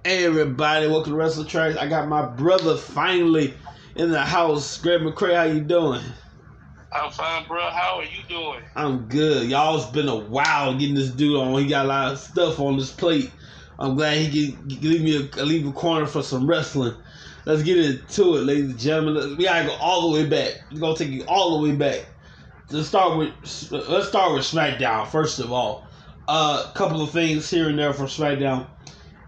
Hey everybody, welcome to Wrestle Tracks. I got my brother finally in the house. Greg McCray, how you doing? I'm fine, bro. How are you doing? I'm good. Y'all, it's been a while getting this dude on. He got a lot of stuff on his plate. I'm glad he can leave a corner for some wrestling. Let's get into it, ladies and gentlemen. We gotta go all the way back. We're gonna take you all the way back. Let's start with SmackDown first of all. A couple of things here and there from SmackDown.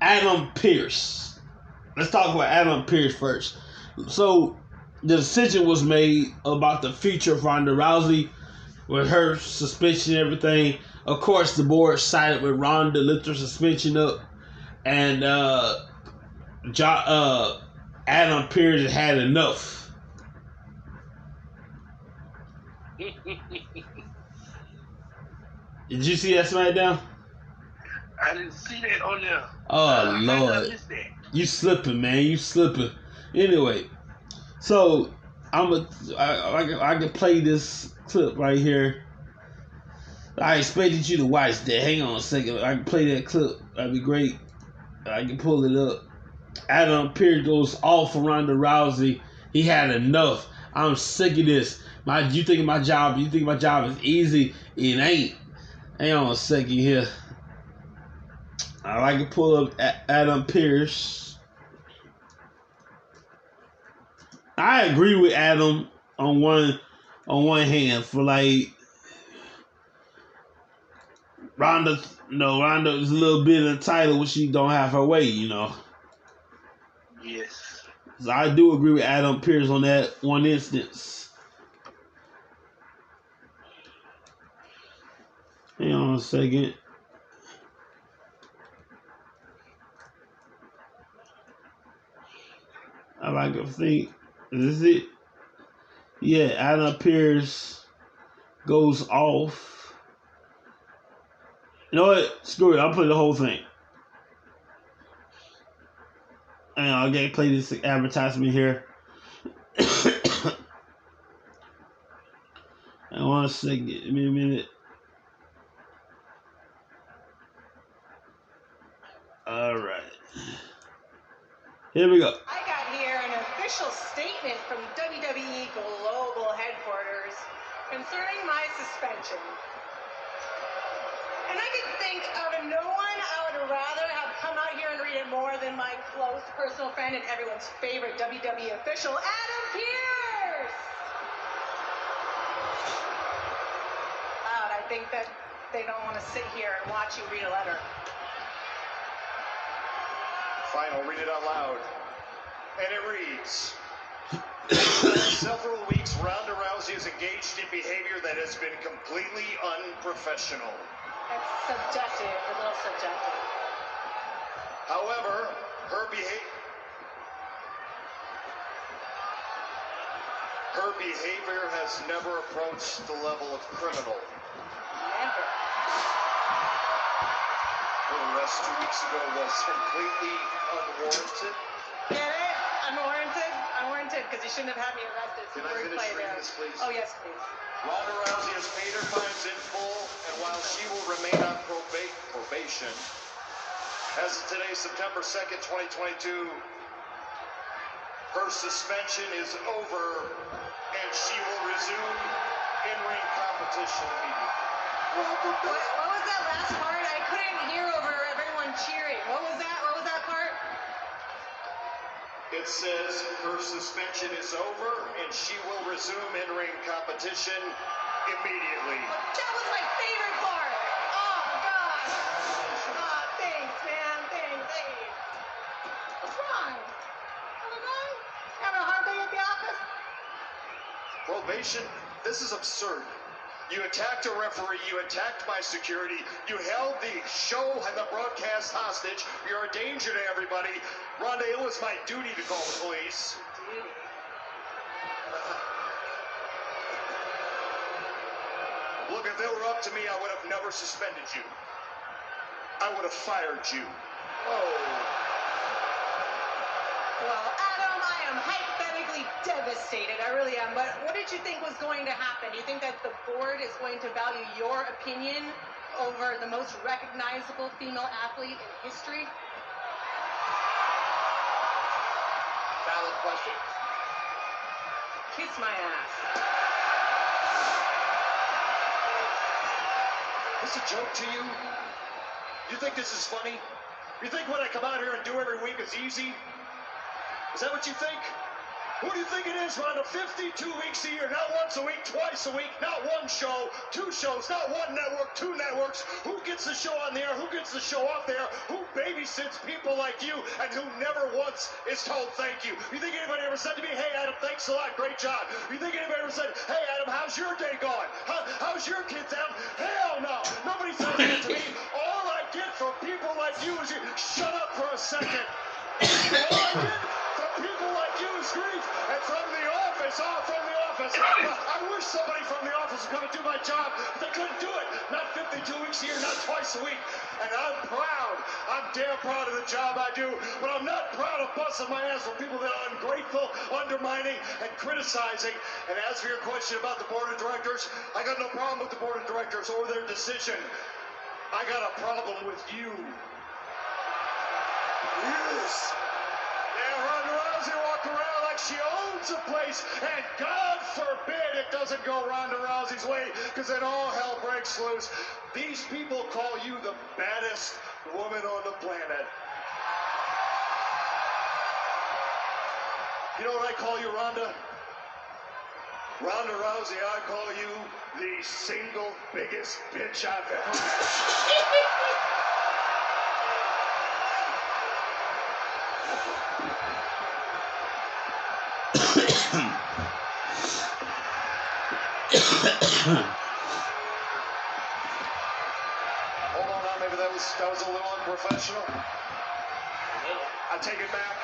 Adam Pearce. Let's talk about Adam Pearce first. So the decision was made about the future of Ronda Rousey with her suspension and everything. Of course, the board sided with Ronda, lift her suspension up, and Adam Pearce had enough. Did you see that SmackDown? I didn't see that on there. Oh How did I Lord, miss that? you slipping, man. You slipping. Anyway, so I can play this clip right here. I expected you to watch that. Hang on a second. I can play that clip. That'd be great. I can pull it up. Adam Pearce goes off for Ronda Rousey. He had enough. I'm sick of this. You think my job is easy? It ain't. Hang on a second here. I can pull up Adam Pearce. I agree with Adam on one hand for like Ronda is a little bit entitled when she don't have her way, Yes. So I do agree with Adam Pearce on that one instance. Hang on a second. I like to think. Is this it? Yeah, Adam Pearce goes off. You know what? Screw it. I'll play the whole thing. And I'll get play this advertisement here. And 1 second. Give me a minute. All right. Here we go. I got here an official statement from WWE Global Headquarters concerning my suspension. And I could think of no one I would rather have come out here and read it more than my close personal friend and everyone's favorite WWE official, Adam Pearce. I think that they don't want to sit here and watch you read a letter. Fine, I'll read it out loud. And it reads, for several weeks, Ronda Rousey is engaged in behavior that has been completely unprofessional. That's subjective, a little subjective. However, her behavior has never approached the level of criminal. Never. Her arrest 2 weeks ago was completely unwarranted. Get it? Unwarranted, because you shouldn't have had me arrested. Can I finish reading this, please? Oh, yes, please. Ronda Rousey has paid her fines in full, and while she will remain on probation, as of today, September 2nd, 2022, her suspension is over, and she will resume in-ring competition immediately. What was that last part? I couldn't hear over everyone cheering. What was that? What was that part? It says her suspension is over, and she will resume in-ring competition immediately. That was my favorite part. Oh, gosh. Oh, thanks, man. Thanks. What's wrong? Anything? Having a hard day at the office? Probation? This is absurd. You attacked a referee, you attacked my security, you held the show and the broadcast hostage, you're a danger to everybody. Ronda, it was my duty to call the police. Look, if they were up to me, I would have never suspended you. I would have fired you. Well, Adam, I am hypothetically devastated. I really am. But what did you think was going to happen? You think that the board is going to value your opinion over the most recognizable female athlete in history? question. Kiss my ass. Is this a joke to you? You think this is funny? You think what I come out here and do every week is easy? Is that what you think? Who do you think it is, Ronda? 52 weeks a year, not once a week, twice a week, not one show, two shows, not one network, two networks. Who gets the show on the air? Who gets the show off the air? Who babysits people like you and who never once is told thank you? You think anybody ever said to me, hey, Adam, thanks a lot, great job? You think anybody ever said, hey, Adam, how's your day going? How's your kids, Adam? Hell no. Nobody says that to me. All I get from people like you is shut up for a second. All I get from people like you is grief. And from the office, I wish somebody from the office would come and do my job, but they couldn't do it. Not 52 weeks a year, not twice a week. And I'm proud. I'm damn proud of the job I do, but I'm not proud of busting my ass for people that are ungrateful, undermining, and criticizing. And as for your question about the board of directors, I got no problem with the board of directors or their decision. I got a problem with you. Yes. Yeah, Ronda Rousey walk around like she owns a place, and God forbid it doesn't go Ronda Rousey's way, because then all hell breaks loose. These people call you the baddest woman on the planet. You know what I call you, Ronda? Ronda Rousey, I call you the single biggest bitch I've ever met. Hold on now, maybe that was a little unprofessional. I take it back.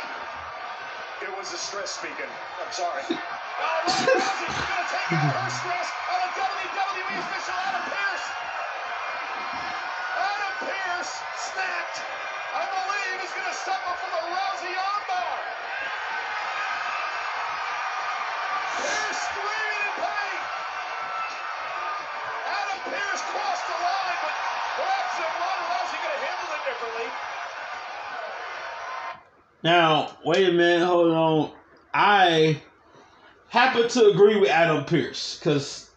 It was the stress speaking. I'm sorry. Ronda Rousey's gonna take out her stress on a WWE official, Adam Pearce. Adam Pearce snapped. I believe he's gonna suffer from a Rousey armbar. Pearce screaming in pain. Adam Pearce crossed the line, but perhaps Ronda Rousey could have handled it differently. Now, wait a minute, hold on. I happen to agree with Adam Pearce because,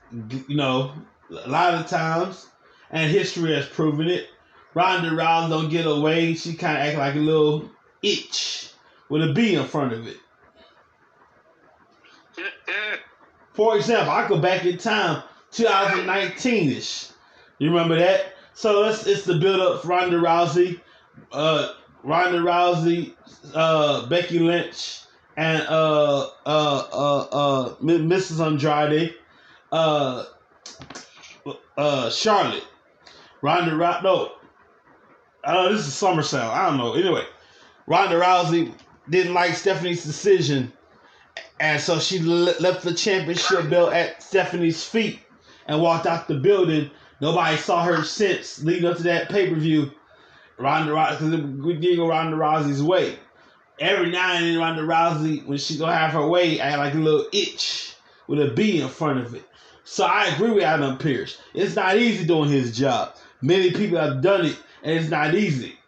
you know, a lot of times, and history has proven it, Ronda Rousey don't get away. She kind of act like a little itch with a B in front of it. For example, I go back in time, 2019-ish. You remember that? So it's the build-up for Ronda Rousey. Becky Lynch, and Mrs. Andrade, Charlotte, this is SummerSlam. I don't know. Anyway, Ronda Rousey didn't like Stephanie's decision, and so she left the championship belt at Stephanie's feet and walked out the building. Nobody saw her since leading up to that pay-per-view. Ronda Rousey, because we didn't go Ronda Rousey's way. Every now and then, Ronda Rousey, when she gonna have her way, act like a little itch with a B in front of it. So I agree with Adam Pearce. It's not easy doing his job. Many people have done it, and it's not easy.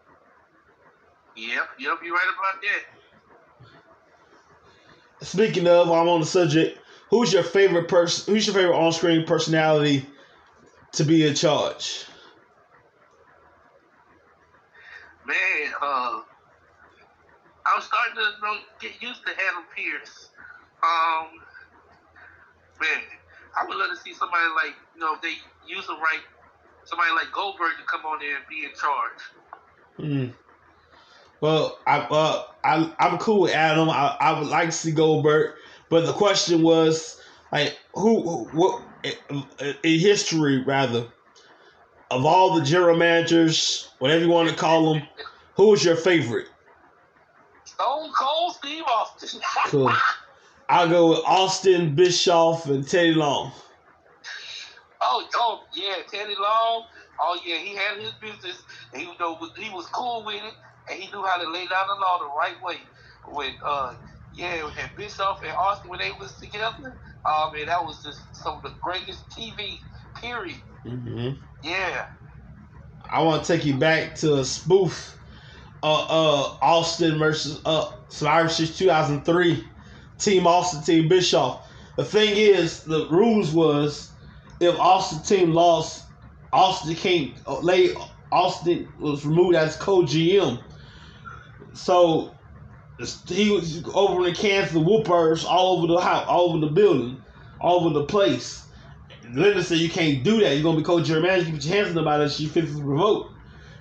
Yep, you're right about that. Speaking of, while I'm on the subject, who's your favorite on-screen personality to be in charge? Man, I'm starting to get used to Adam Pearce. Man, I would love to see somebody like, if they use them right, somebody like Goldberg to come on there and be in charge. Well, I'm cool with Adam. I would like to see Goldberg, but the question was like, what in history rather, of all the general managers, whatever you want to call them, who was your favorite? Stone Cold Steve Austin. Cool. I'll go with Austin, Bischoff, and Teddy Long. Oh yeah, Teddy Long. Oh yeah, he had his business, and he was cool with it, and he knew how to lay down the law the right way. When and Bischoff and Austin, when they was together, man, that was just some of the greatest TV period. Mm-hmm. Yeah. I want to take you back to a spoof, Austin versus Survivor Series 2003. Team Austin, Team Bischoff. The thing is, the rules was if Austin team lost, Austin was removed as co-GM. So he was over in Kansas, whoopers all over the house, all over the building, all over the place. Linda said you can't do that. You're gonna be co-general manager. You put your hands on nobody. She fixes the revoke.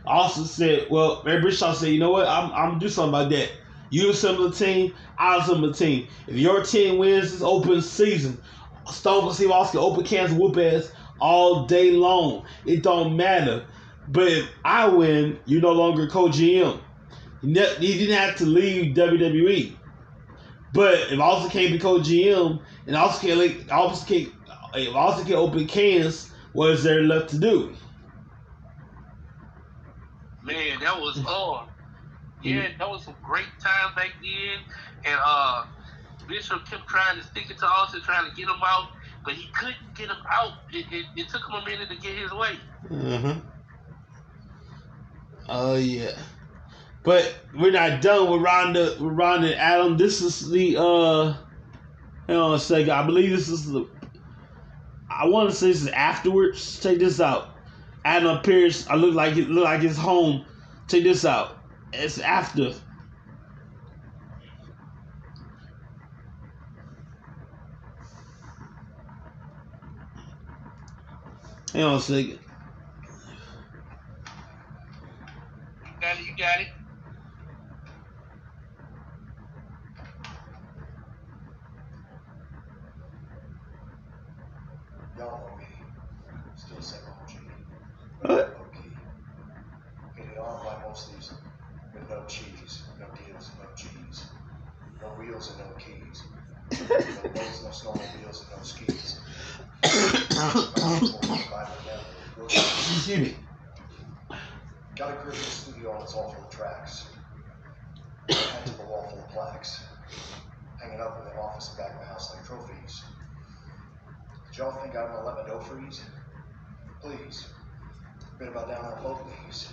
Austin said, well, Mary Bischoff said, you know what? I'm gonna do something about that. You assemble a team, I'll assemble a team. If your team wins this open season, Stone Cold Steve Austin can open Kansas whoop ass all day long. It don't matter. But if I win, you're no longer co-GM. He didn't have to leave WWE. But if Austin can't be co-GM, and if Austin can open Kansas, what is there left to do? Man, that was yeah, that was some great time back then. And Bishop kept trying to stick it to Austin, trying to get him out, but he couldn't get him out. It took him a minute to get his way. Oh yeah. But we're not done with Ronda and Adam. This is the hang on a second. I believe this is I want to say this is afterwards. Check this out. Adam Pearce, I look like it's home. Check this out. It's after. Hang on a second. You got it. Y'all know me. Still same OG. What? Low-key. Getting on by most of these with no cheese, no deals, no cheese. No wheels and no keys. No boats, no snowmobiles and no skis. Excuse me. Got a Christmas studio and it's all full of tracks. Head to the wall full of plaques. Hanging up in the office and back of the house like trophies. Did y'all think I'm gonna let my dough freeze? Please. Been about down on both knees.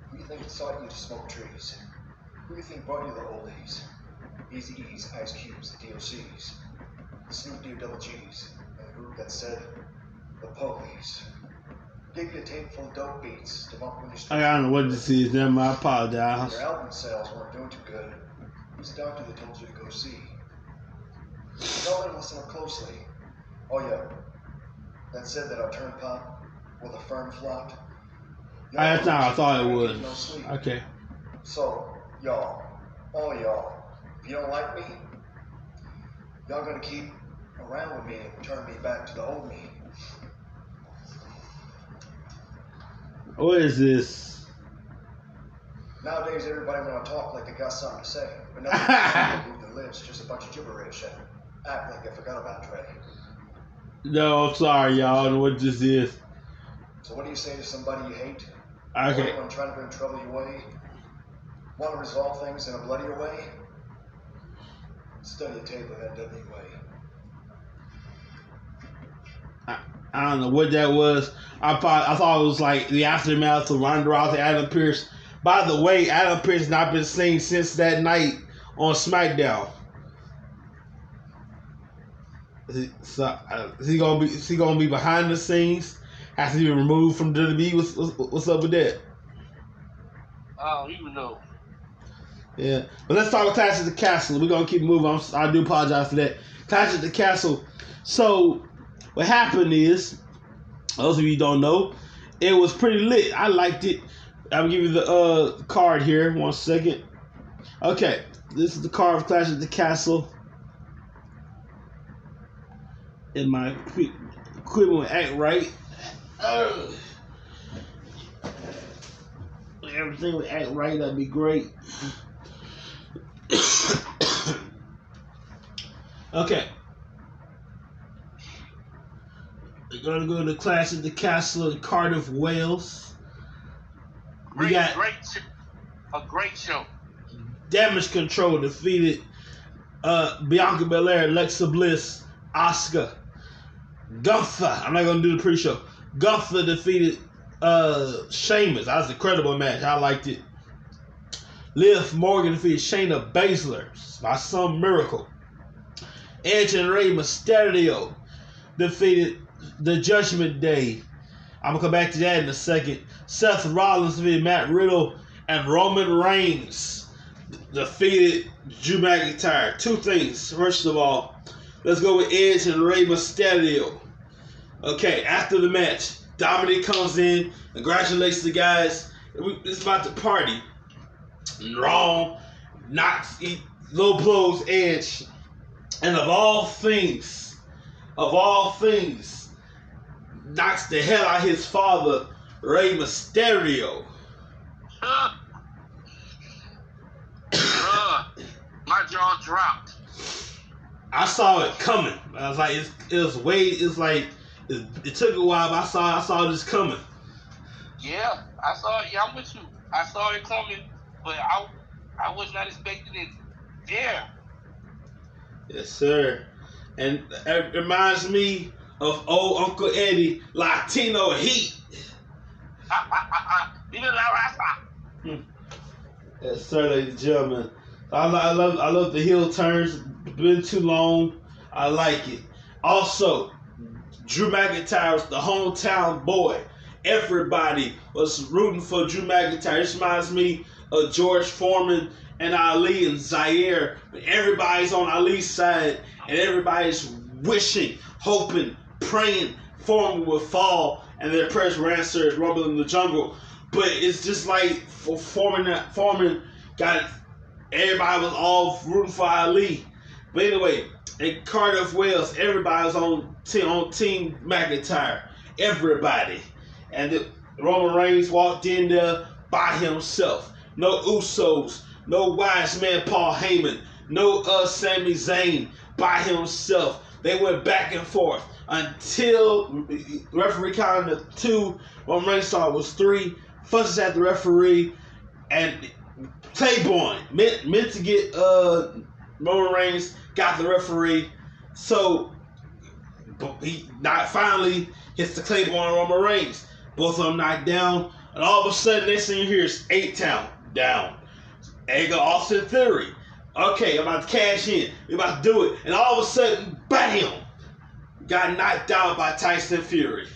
Who do you think it taught you to smoke trees? Who do you think brought you the oldies? Easy E's, Ice Cubes, the DOCs. The Snoop D double G's. And the group that said the police. Give you a tape full of dope beats to bump when you're I don't know what this is. Then I apologize. Your album sales weren't doing too good. Who's the doctor that told you to go see? Y'all better listen up closely. Oh yeah, that said that our turn pop with a firm flopped. That's not how I thought it was. No sleep. Okay. So, y'all, all y'all, if you don't like me, y'all gonna keep around with me and turn me back to the old me. What is this? Nowadays, everybody want to talk like they got something to say, but nothing move their lips, just a bunch of gibberish and act like they forgot about Trey. No, I'm sorry, y'all. I don't know what this is. So what do you say to somebody you hate? Okay. Anyone trying to bring trouble your way? Want to resolve things in a bloodier way? Study a tape of NWA. I don't know what that was. I thought it was like the aftermath of Ronda Rousey, Adam Pearce. By the way, Adam Pearce not been seen since that night on SmackDown. So is he gonna be behind the scenes? Has to be removed from WWE? What's up with that? I don't even know. Yeah, but let's talk Clash at the Castle. We're gonna keep moving. I do apologize for that. Clash at the Castle. So what happened is, those of you who don't know, it was pretty lit. I liked it. I'll give you the card here. 1 second. Okay, this is the card of Clash at the Castle. And my equipment will act right. Everything would act right. That'd be great. Okay. We're gonna go to Clash at the Castle in Cardiff, Wales. We got a great show. Damage Control defeated Bianca Belair, Alexa Bliss, Asuka. Gunther, I'm not gonna do the pre-show. Gunther defeated Sheamus. That was an incredible match. I liked it. Liv Morgan defeated Shayna Baszler by some miracle. Edge and Rey Mysterio defeated the Judgment Day. I'm going to come back to that in a second. Seth Rollins defeated Matt Riddle, and Roman Reigns defeated Drew McIntyre. Two things. First of all, let's go with Edge and Rey Mysterio. Okay, after the match, Dominic comes in, congratulates the guys. It's about to party. Wrong, knocks, low blows Edge, and of all things, knocks the hell out of his father, Rey Mysterio. My jaw dropped. I saw it coming. I was like, it took a while, but I saw this coming. Yeah, I saw it. Yeah, I'm with you. I saw it coming, but I was not expecting it there. Yes, sir. And it reminds me of old Uncle Eddie, Latino Heat. Yes, sir, ladies and gentlemen. I love the heel turns. Been too long. I like it. Also, Drew McIntyre was the hometown boy. Everybody was rooting for Drew McIntyre. This reminds me of George Foreman and Ali and Zaire. Everybody's on Ali's side, and everybody's wishing, hoping, praying Foreman would fall, and their prayers were answered, Rumble in the Jungle. But it's just like for Foreman got everybody was all rooting for Ali. But anyway, in Cardiff, Wales, everybody was on Team McIntyre. Everybody. And Roman Reigns walked in there by himself. No Usos, no wise man Paul Heyman, no Sami Zayn, by himself. They went back and forth until referee counted to 2. Roman Reigns saw it was 3. Fusses at the referee, and Claiborne meant to get Roman Reigns, got the referee. So he finally hits the Claiborne on Roman Reigns. Both of them knocked down, and all of a sudden, next thing you hear is 8 count down. And you go Austin Theory. Okay, I'm about to cash in. We're about to do it. And all of a sudden, bam! Got knocked out by Tyson Fury.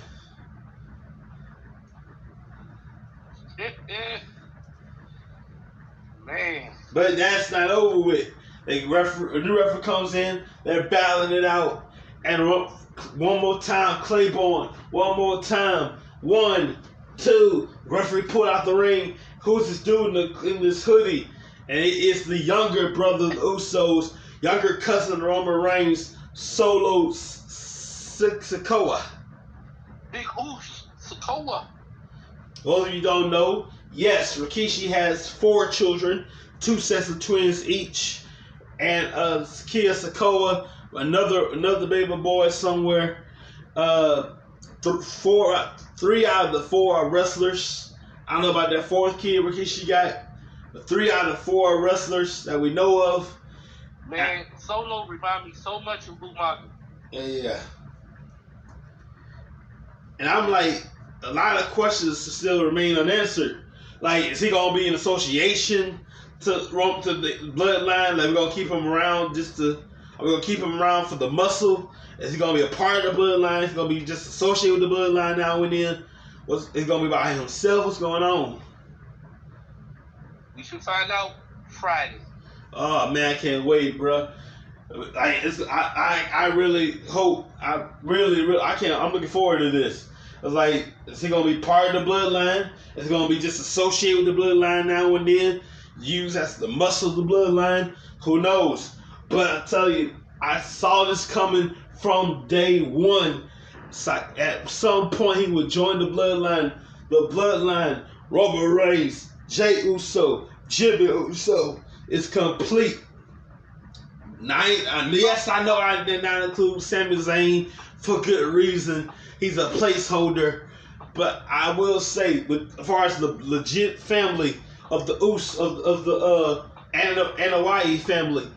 Man. But that's not over with. A new referee comes in, they're battling it out. And one more time, Claiborne. One more time. 1, 2. Referee pulled out the ring. Who's this dude in this hoodie? And it's the younger brother of the Usos, younger cousin of Roman Reigns, Solo Sikoa. Big Oos, Sikoa. Those of you don't know, yes, Rikishi has 4 children, 2 sets of twins each, and Kia Sikoa, another baby boy somewhere. 3 out of the 4 are wrestlers. I don't know about that 4th kid Rikishi got, but 3 out of 4 wrestlers that we know of. Man, Solo remind me so much of Umaga. Yeah. And I'm like, a lot of questions still remain unanswered. Like, is he gonna be in association to the bloodline? Like, we're gonna keep him around are we gonna keep him around for the muscle? Is he gonna be a part of the bloodline? Is he gonna be just associated with the bloodline now and then? Is he gonna be by himself? What's going on? We should find out Friday. Oh man, I can't wait, bro. I really hope. I'm looking forward to this. It's like, is he gonna be part of the bloodline? Is he gonna be just associated with the bloodline now and then? Used as the muscle of the bloodline? Who knows? But I tell you, I saw this coming from day one. It's like at some point he would join the bloodline. The bloodline, Roman Reigns, Jey Uso, Jimmy Uso is complete. Yes, I know I did not include Sami Zayn for good reason. He's a placeholder. But I will say, as far as the legit family of the Anoa'i family,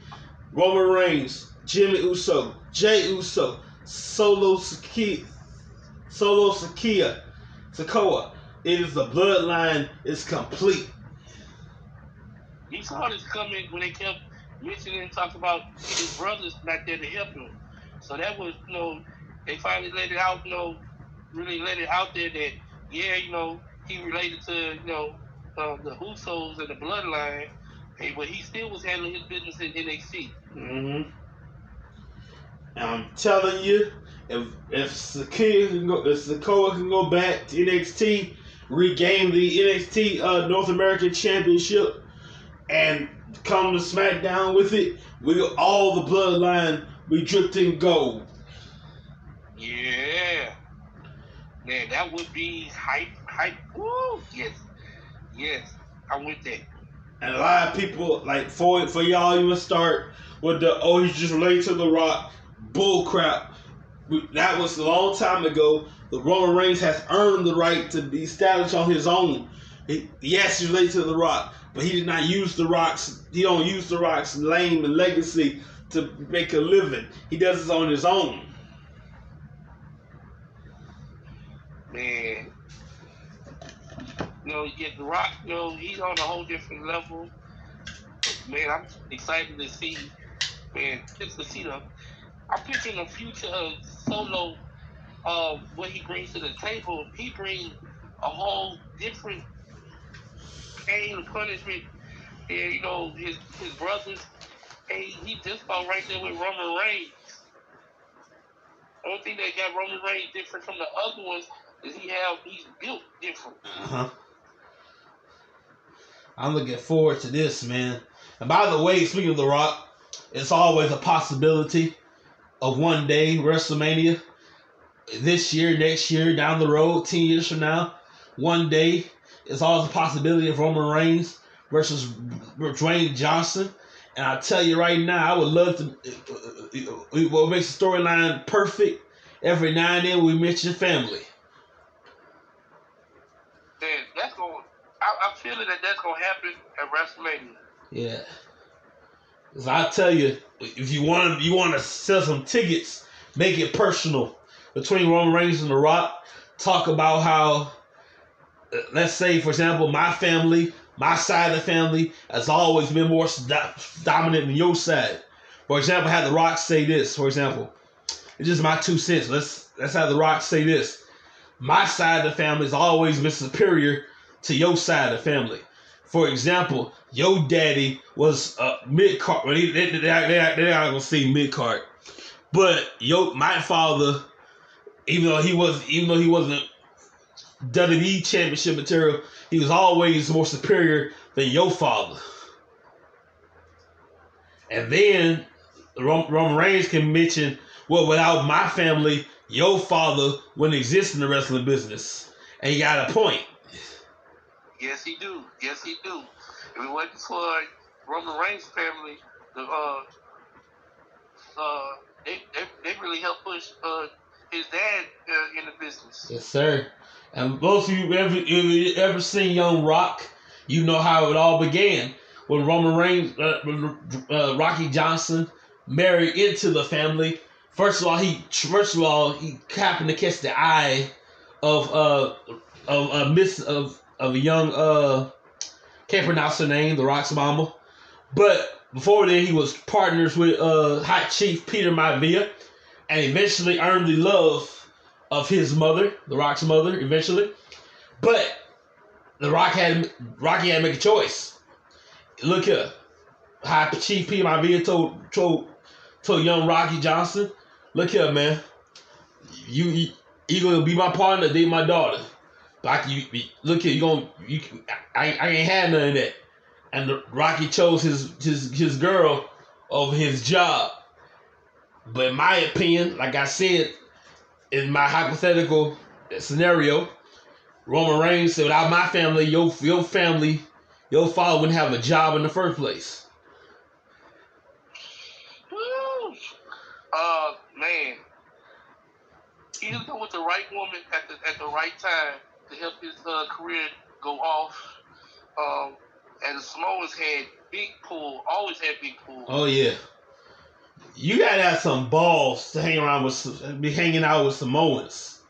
Roman Reigns, Jimmy Uso, Jey Uso, Solo Sikoa. It is the bloodline is complete. You saw this coming when they kept mentioning and talking about his brothers not there to help him. So that was, they finally let it out, really let it out there that, yeah, he related to, the Usos and the bloodline, but he still was handling his business in NXT. Mm-hmm. And I'm telling you, if Sikoa can go back to NXT, regain the NXT North American Championship, and come to SmackDown with it, all the bloodline we dripped in gold. Yeah. Man, that would be hype. Woo, yes, I'm with that. And a lot of people, like, for y'all even start with he's just related to The Rock. Bull crap. That was a long time ago. The Roman Reigns has earned the right to be established on his own. Yes, he's related to The Rock, but he did not use The Rock's. He don't use The Rock's name and legacy to make a living. He does it on his own. Man, The Rock, he's on a whole different level. Man, I'm excited to see. Man, just to see I'm picturing the future of Solo. What he brings to the table. He brings a whole different pain and punishment. And his brothers. Hey, he just about right there with Roman Reigns. The only thing that got Roman Reigns different from the other ones is he's built different. I'm looking forward to this, man. And by the way, speaking of The Rock, it's always a possibility of one day WrestleMania. This year, next year, down the road, 10 years from now, one day, it's always a possibility of Roman Reigns versus Dwayne Johnson. And I tell you right now, I would love to. What makes the storyline perfect? Every now and then we mention family. Man, I'm feeling that's gonna happen at WrestleMania. Yeah. Cause I tell you, if you want to sell some tickets, make it personal between Roman Reigns and The Rock. Talk about how, let's say, for example, my family. My side of the family has always been more dominant than your side. For example, have The Rock say this. For example, it's just my 2 cents. Let's have The Rock say this. My side of the family has always been superior to your side of the family. For example, your daddy was mid-card. They're not gonna say mid-card, but my father, even though he wasn't WWE championship material, he was always more superior than your father. And then Roman Reigns can mention, well, without my family, your father wouldn't exist in the wrestling business. And he got a point. Yes, he do. If it wasn't for Roman Reigns' family, they really helped push his dad in the business. Yes, sir. And most of you ever seen Young Rock, you know how it all began. When Roman Reigns, Rocky Johnson married into the family. First of all, he happened to catch the eye of a young can't pronounce her name, The Rock's mama. But before then, he was partners with Hot Chief Peter Maivia, and eventually earned the love of his mother, The Rock's mother, eventually. But Rocky had to make a choice. Look here, Hot Chief Peter Maivia told young Rocky Johnson, look here, man, you gonna be my partner, date my daughter. But look here, I ain't had none of that. And Rocky chose his girl over his job. But in my opinion, like I said, in my hypothetical scenario, Roman Reigns said, without my family, your family, your father wouldn't have a job in the first place. Woo. Man, he was with the right woman at the right time to help his career go off. And the Samoans had big pull, always had big pull. Oh yeah. You gotta have some balls to be hanging out with Samoans.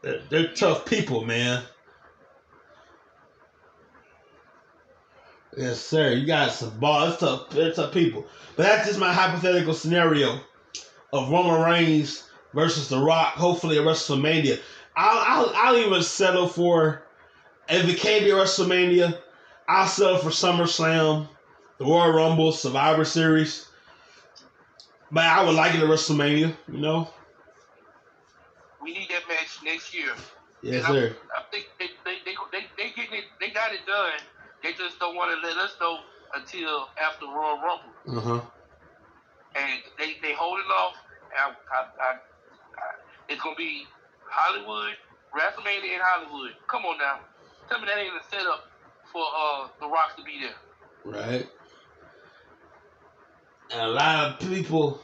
They're tough people, man. Yes, sir. You got some ball. It's tough. It's tough people. But that's just my hypothetical scenario of Roman Reigns versus The Rock. Hopefully at WrestleMania. I'll even settle for, if it can't be WrestleMania, I'll settle for SummerSlam, the Royal Rumble, Survivor Series. But I would like it at WrestleMania. You know. We need that match next year. Yes, and sir. I think they getting it. They got it done. They just don't want to let us know until after Royal Rumble. And they holding off. It's gonna be Hollywood, WrestleMania in Hollywood. Come on now, tell me that ain't a setup for The Rock to be there. Right. And a lot of people,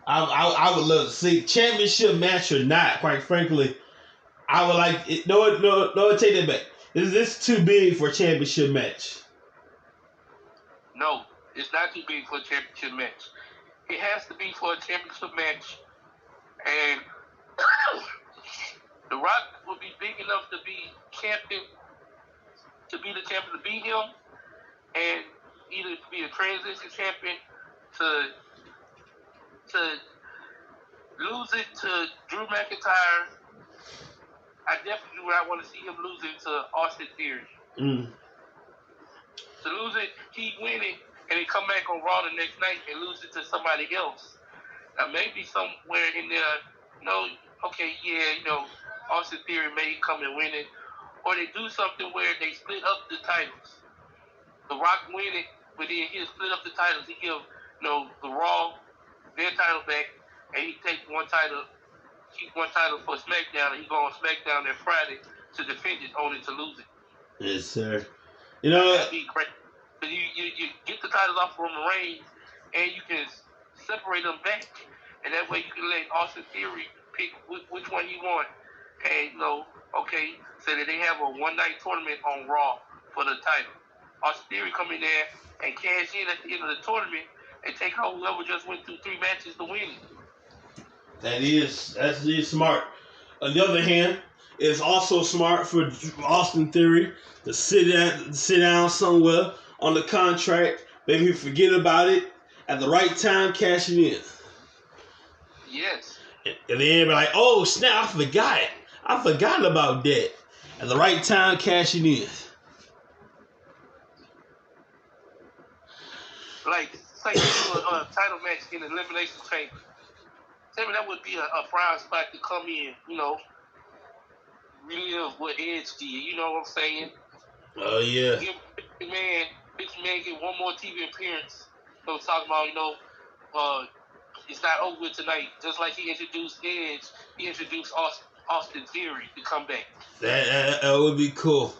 I would love to see championship match or not. Quite frankly, I would like it. No, take that back. Is this too big for a championship match? No, it's not too big for a championship match. It has to be for a championship match, and The Rock will be big enough to be champion, to be the champion, to beat him, and either to be a transition champion, to lose it to Drew McIntyre. I definitely do not want to see him lose it to Austin Theory. To lose it, he win it, and then come back on Raw the next night and lose it to somebody else. Now maybe somewhere in there, Austin Theory may come and win it, or they do something where they split up the titles. The Rock win it, but then he'll split up the titles. He give the Raw their title back, and he take one title, keep one title for SmackDown, and he go on SmackDown that Friday to defend it, only to lose it. Yes, sir. You know, that'd be great. But you get the titles off Roman Reigns, and you can separate them back, and that way you can let Austin Theory pick which one he want. And say that they have a one-night tournament on Raw for the title. Austin Theory come in there and cash in at the end of the tournament and take out whoever just went through 3 matches to win it. That's smart. On the other hand, it's also smart for Austin Theory to sit down somewhere on the contract, maybe forget about it, at the right time, cash it in. Yes. And then be like, oh snap, I forgot about that. At the right time, cash it in. Like, say you do a title match in an Elimination Chamber. Tell me that would be a prime spot to come in, relive what Edge did. You know what I'm saying? Oh, yeah. Give Vince McMahon get one more TV appearance. Talking about, it's not over with tonight. Just like he introduced Edge, he introduced Austin Theory to come back. That would be cool.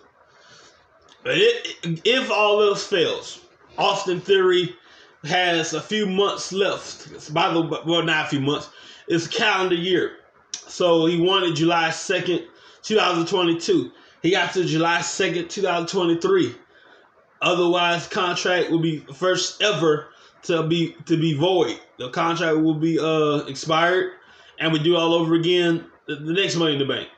But if all else fails, Austin Theory has a few months left. Not a few months. It's a calendar year. So he won it July 2nd, 2022. He got to July 2nd, 2023. Otherwise, contract will be first ever to be void. The contract will be expired, and we do all over again the next Money in the Bank.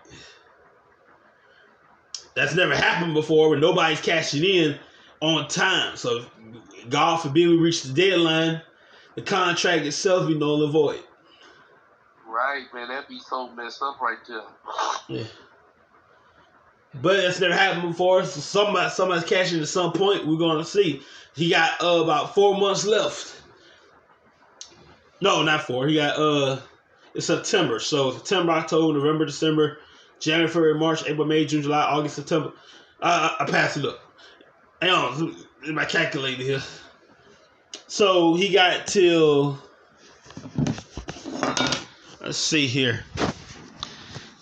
That's never happened before when nobody's cashing in on time. So, God forbid we reach the deadline, the contract itself be null and void. Right, man. That'd be so messed up right there. Yeah. But that's never happened before. So somebody's cashing at some point. We're going to see. He got about 4 months left. No, not 4. He got it's September. So September, October, November, December, January, February, March, April, May, June, July, August, September. I passed it up. Hang on, my calculator here. So he got till, let's see here.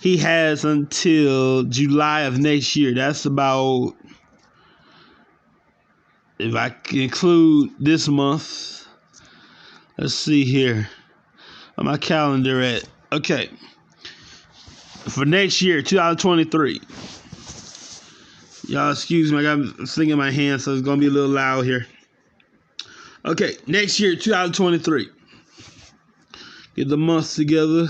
He has until July of next year. That's about, if I include this month, let's see here. On my calendar at, okay. For next year, 2023. Y'all excuse me, I got this thing in my hand, so it's going to be a little loud here. Okay, next year, 2023. Get the months together.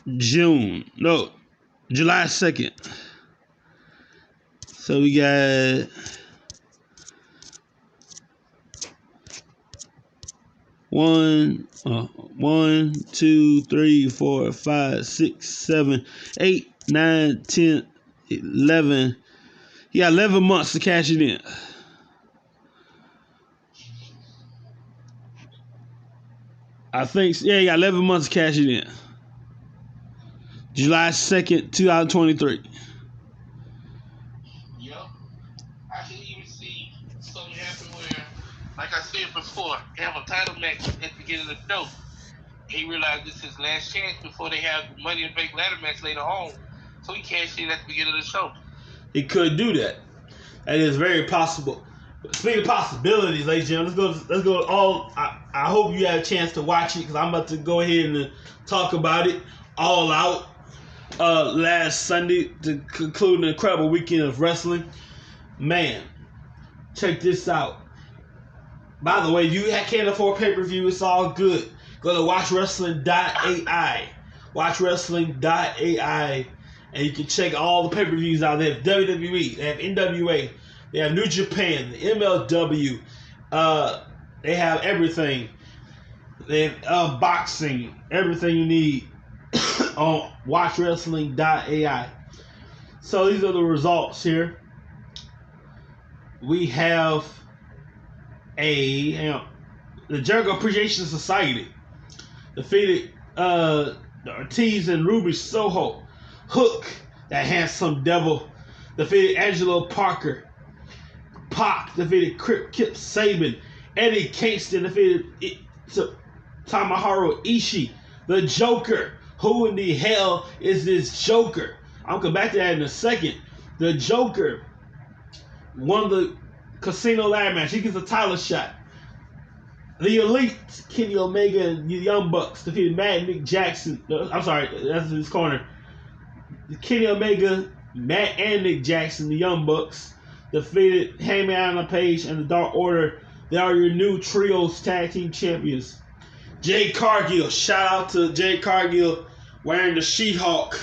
July 2nd. So we got 1, 2, 3, 4, 5, 6, 7, 8, 9, 10, 11. He got 11 months to cash it in. I think, yeah, he got 11 months to cash it in. July 2nd, 2023. Yep. I can even see something happen where, like I said before, they have a title match at the beginning of the show. He realized this is his last chance before they have the Money in the Bank ladder match later on. So he cashed in at the beginning of the show. He could do that. That is very possible. Speaking of possibilities, ladies and gentlemen, let's go all. I hope you had a chance to watch it because I'm about to go ahead and talk about it all out. Last Sunday to conclude an incredible weekend of wrestling. Man, check this out. By the way, if you can't afford pay-per-view, it's all good. Go to watchwrestling.ai. Watchwrestling.ai. And you can check all the pay-per-views out. They have WWE, they have NWA, they have New Japan, the MLW. They have everything. They have boxing, everything you need on watchwrestling.ai. So these are the results here. We have the Jericho Appreciation Society defeated Ortiz and Ruby Soho. Hook, that handsome devil, defeated Angelo Parker. Pac defeated Kip Sabian. Eddie Kingston defeated Tomohiro Ishii. The Joker. Who in the hell is this Joker? I'll come back to that in a second. The Joker won the Casino ladder match. He gets a title shot. The Elite, Kenny Omega and the Young Bucks defeated Matt and Nick Jackson. I'm sorry, that's his corner. Kenny Omega, Matt and Nick Jackson, the Young Bucks, defeated Hangman Page and the Dark Order. They are your new Trios Tag Team Champions. Jade Cargill, shout out to Jade Cargill wearing the She-Hulk.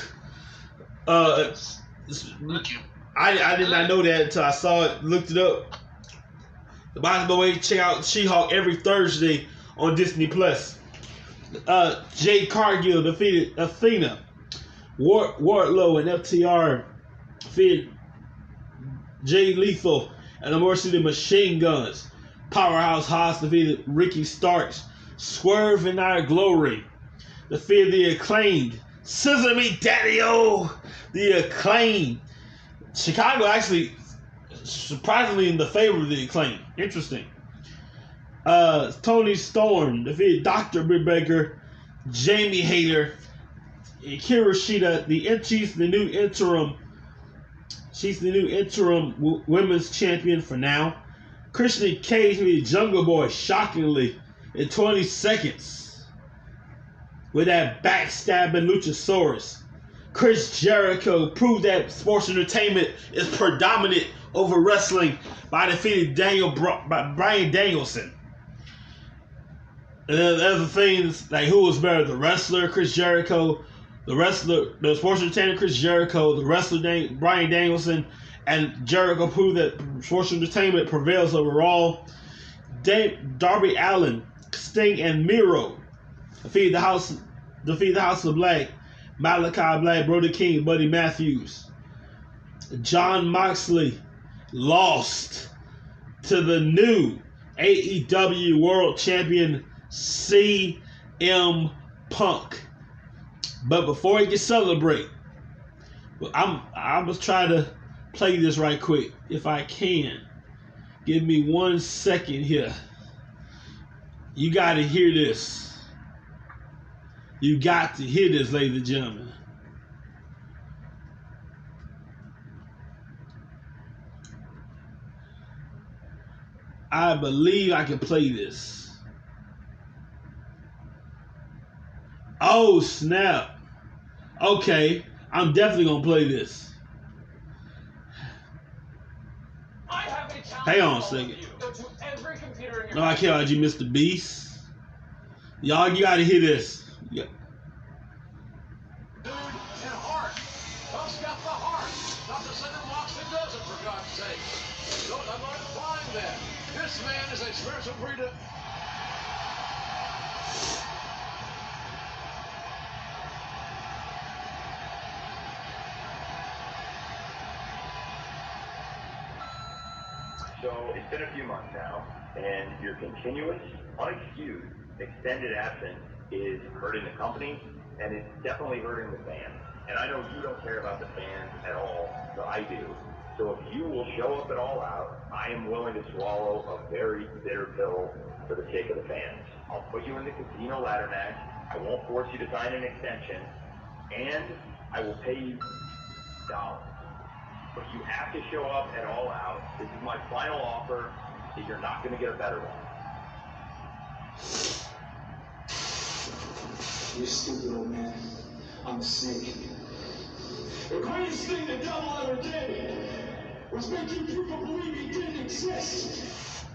I did not know that until I saw it, looked it up. By the way, check out She-Hulk every Thursday on Disney Plus. Jade Cargill defeated Athena. Wardlow and FTR defeated Jay Lethal and the Mercy of the Machine Guns. Powerhouse Hobbs defeated Ricky Starks. Swerve and Our Glory defeated the Acclaimed. Scissor Me Daddy-O! The Acclaimed. Chicago actually surprisingly in the favor of the Acclaimed. Interesting. Tony Storm defeated Dr. Britt Baker, Jamie Hayter, Hikaru Shida. She's the new interim. She's the new interim women's champion for now. Christian Cage defeated Jungle Boy shockingly in 20 seconds with that backstabbing Luchasaurus. Chris Jericho proved that sports entertainment is predominant over wrestling by defeating Bryan Danielson. And then other things like who was better, the wrestler Chris Jericho, the sports entertainer Chris Jericho, the wrestler Bryan Danielson, and Jericho proved that sports entertainment prevails overall. Darby Allin, Sting, and Miro defeated the House of Black, Malachi Black, Brody King, Buddy Matthews. Jon Moxley lost to the new AEW World Champion CM Punk. But before he can celebrate, I'm gonna try to play this right quick if I can. Give me 1 second here. You got to hear this. You got to hear this, ladies and gentlemen. I believe I can play this. Oh, snap. Okay, I'm definitely going to play this. Hang on a second. No, I can't. You Mr. Beast. Y'all, you got to hear this. Yeah. Dude and heart. Buck's got the heart. Not the center box that doesn't, for God's Edge versus Rita. So it's been a few months now, and your continuous, unexcused, extended absence is hurting the company, and it's definitely hurting the fans. And I know you don't care about the fans at all, but I do. So if you will show up at All Out, I am willing to swallow a very bitter pill for the sake of the fans. I'll put you in the casino ladder match. I won't force you to sign an extension, and I will pay you dollars. But you have to show up at All Out. This is my final offer. You're not going to get a better one. You're stupid, old man. I'm a snake. The greatest thing the devil ever did was make you people believe he didn't exist.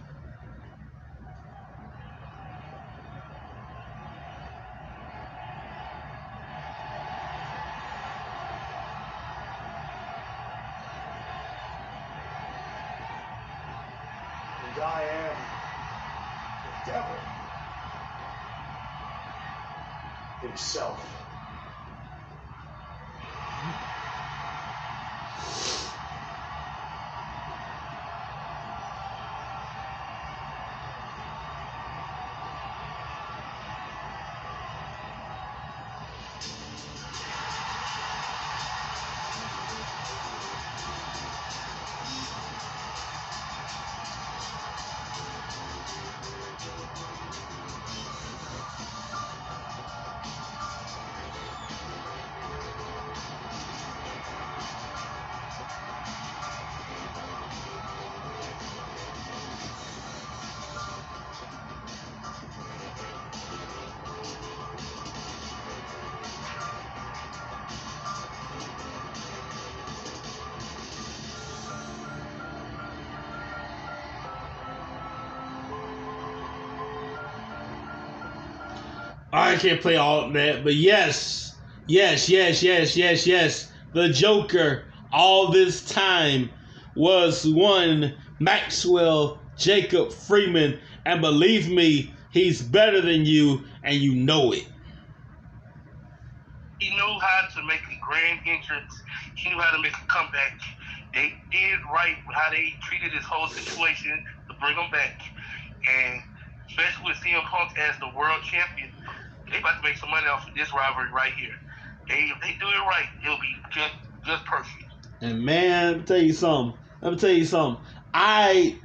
And I am the devil himself. I can't play all that, but yes. The Joker all this time was one Maxwell Jacob Friedman, and believe me, he's better than you, and you know it. He knew how to make a grand entrance. He knew how to make a comeback. They did right with how they treated this whole situation to bring him back. And especially with CM Punk as the world champion, they about to make some money off of this rivalry right here. If they do it right, it'll be just perfect. And man, let me tell you something. I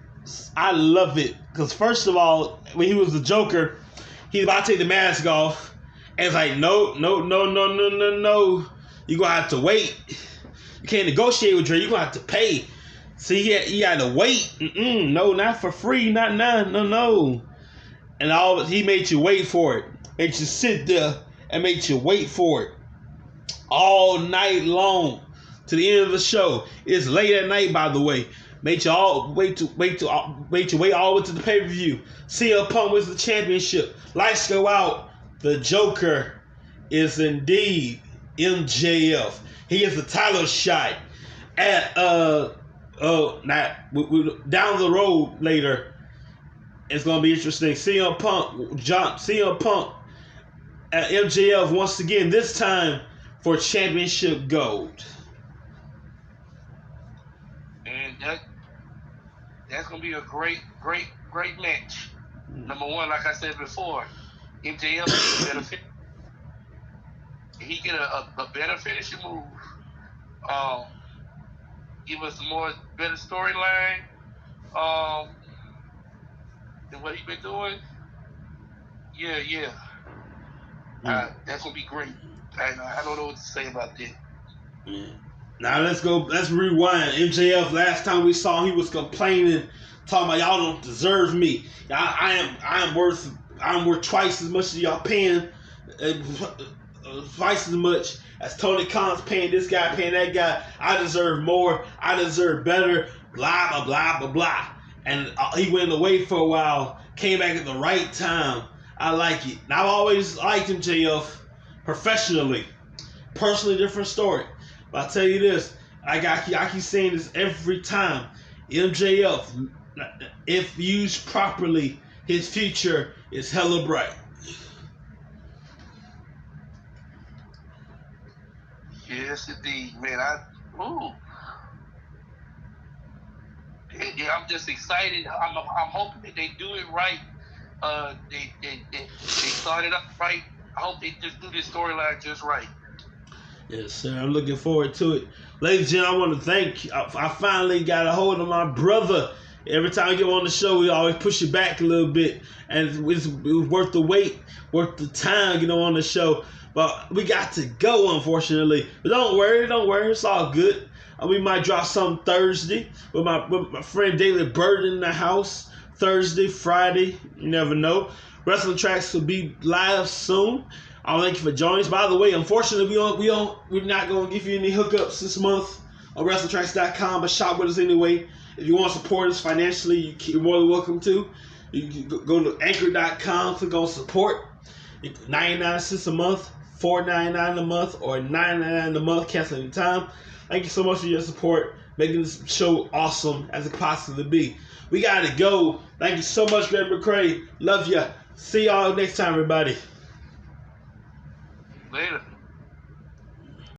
love it because first of all, when he was the Joker, he's about to take the mask off, and it's like no. You're gonna have to wait. You can't negotiate with Dre. You're gonna have to pay. See, he had to wait. No, not for free. Not now. No. And he made you wait for it. Made you sit there and made you wait for it all night long to the end of the show. It's late at night, by the way. Made you all wait all the way to the pay-per-view. CM Punk wins the championship. Lights go out. The Joker is indeed MJF. He gets the title shot at down the road later. It's gonna be interesting. CM Punk at MJF once again, this time for championship gold. And that's gonna be a great match. Number one, like I said before, MJF is better fit. He get a better finishing move. Give us a better storyline than what he been doing. Yeah. That's gonna be great. I don't know what to say about that. Yeah. Now let's rewind. MJF, last time we saw him, he was complaining, talking about y'all don't deserve me. I'm worth twice as much as y'all paying, twice as much as Tony Khan's paying this guy, paying that guy. I deserve more. I deserve better. Blah blah blah blah blah. And he went away for a while, came back at the right time. I like it. And I've always liked MJF professionally. Personally, different story. But I'll tell you this, I keep saying this every time. MJF, if used properly, his future is hella bright. Yes, indeed, man. Yeah, I'm just excited. I'm hoping that they do it right. They started up right. I hope they just do this storyline just right. Yes, sir. I'm looking forward to it. Ladies and gentlemen, I want to thank you. I finally got a hold of my brother. Every time we get on the show, we always push it back a little bit. And it was worth the wait, worth the time, on the show. But we got to go, unfortunately. But don't worry. It's all good. We might drop something Thursday with my friend David Bird in the house. Thursday, Friday, you never know. Wrestling Tracks will be live soon. I thank you for joining us. By the way, unfortunately, we're not going to give you any hookups this month on WrestlingTracks.com, but shop with us anyway. If you want to support us financially, you're more than welcome to. You can go to Anchor.com, click on support. 99 cents a month, $4.99 a month, or $9.99 a month, cancel any time. Thank you so much for your support, making this show awesome as it possibly be. We got to go. Thank you so much, Greg McCray. Love ya. See y'all next time, everybody.